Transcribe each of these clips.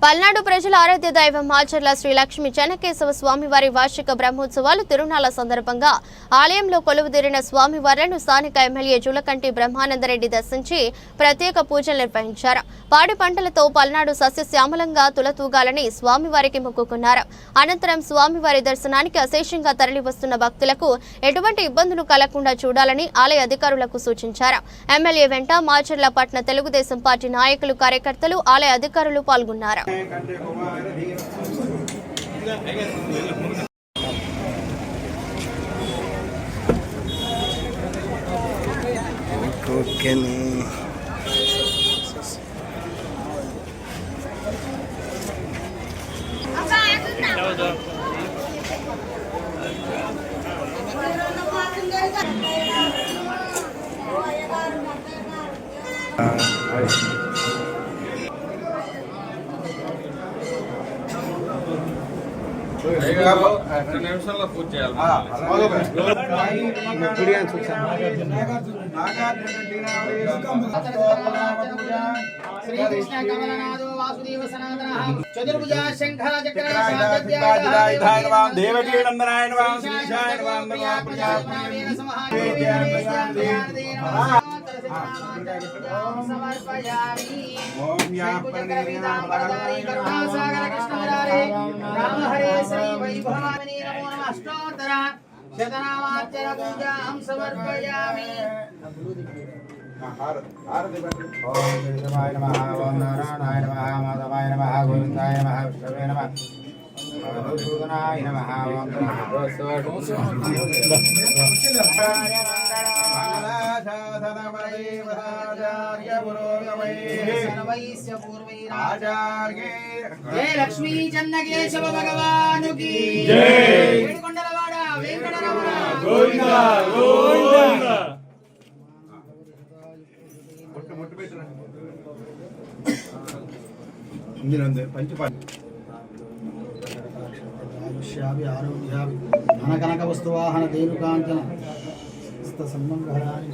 పల్నాడు ప్రజల ఆరాధ్య దైవం మాచర్ల శ్రీ లక్ష్మీ చెన్నకేశవ స్వామివారి వార్షిక బ్రహ్మోత్సవాలు తిరునాళ్ల సందర్భంగా ఆలయంలో కొలువుదీరిన స్వామివార్లను స్థానిక ఎమ్మెల్యే జులకంటి బ్రహ్మానందరెడ్డి దర్శించి ప్రత్యేక పూజలు నిర్వహించారు. పాడి పంటలతో పల్నాడు సస్యశ్యామలంగా తులతూగాలని స్వామివారికి మొక్కుకున్నారు. అనంతరం స్వామివారి దర్శనానికి అశేషంగా తరలివస్తున్న భక్తులకు ఎటువంటి ఇబ్బందులు కలగకుండా చూడాలని ఆలయ అధికారులకు సూచించారు. ఎమ్మెల్యే వెంట మాచర్ల పట్టణ తెలుగుదేశం పార్టీ నాయకులు, కార్యకర్తలు, ఆలయ అధికారులు పాల్గొన్నారు. నిమిషాల్లో పూజ చేయాలి. శ్రీకృష్ణ కమలనాథో వాసుదేవ సనాతనః చతుర్భుజ శంఖ చక్ర దేవకీ నందనాయ నమః శ్రీశాయ నమః ప్రజాపతివేన సమర్పయామి. ఓం యాపనీనామపరదారి కరుణాసాగర కృష్ణమురారే రామ హరే శ్రీ వైభవాని నమో నమః. అష్టోత్తర శతనామార్చన పూజాం సమర్పయామి. ఓం శివాయ నమః, ఓం నారాయణాయ నమః, మాధవాయ నమః, గోవిందాయ నమః, విష్ణవే నమః, మధుసూదనాయ నమః. ఓం జయ లక్ష్మీ చెన్నకేశవ భగవానుకి జై. ఏడుకొండలవాడ వెంకటరమణ గోవిందా గోవిందా. ఆయుష్యాభి ఆరోగ్యాభి ధనకనక వస్తువాహన దేనుకాంచన సంబంధాన్ని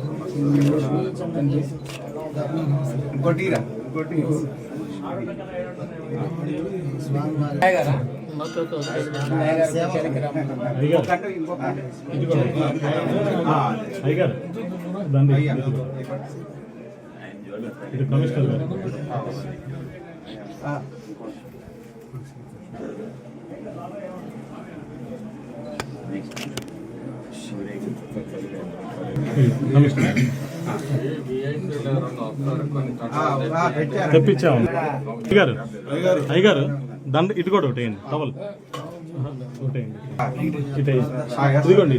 తెప్పించాము. అయ్యగారు దండ ఇటు కూడా ఒకటేయండి, టవల్ ఒకటేయండి, ఇదిగోండి.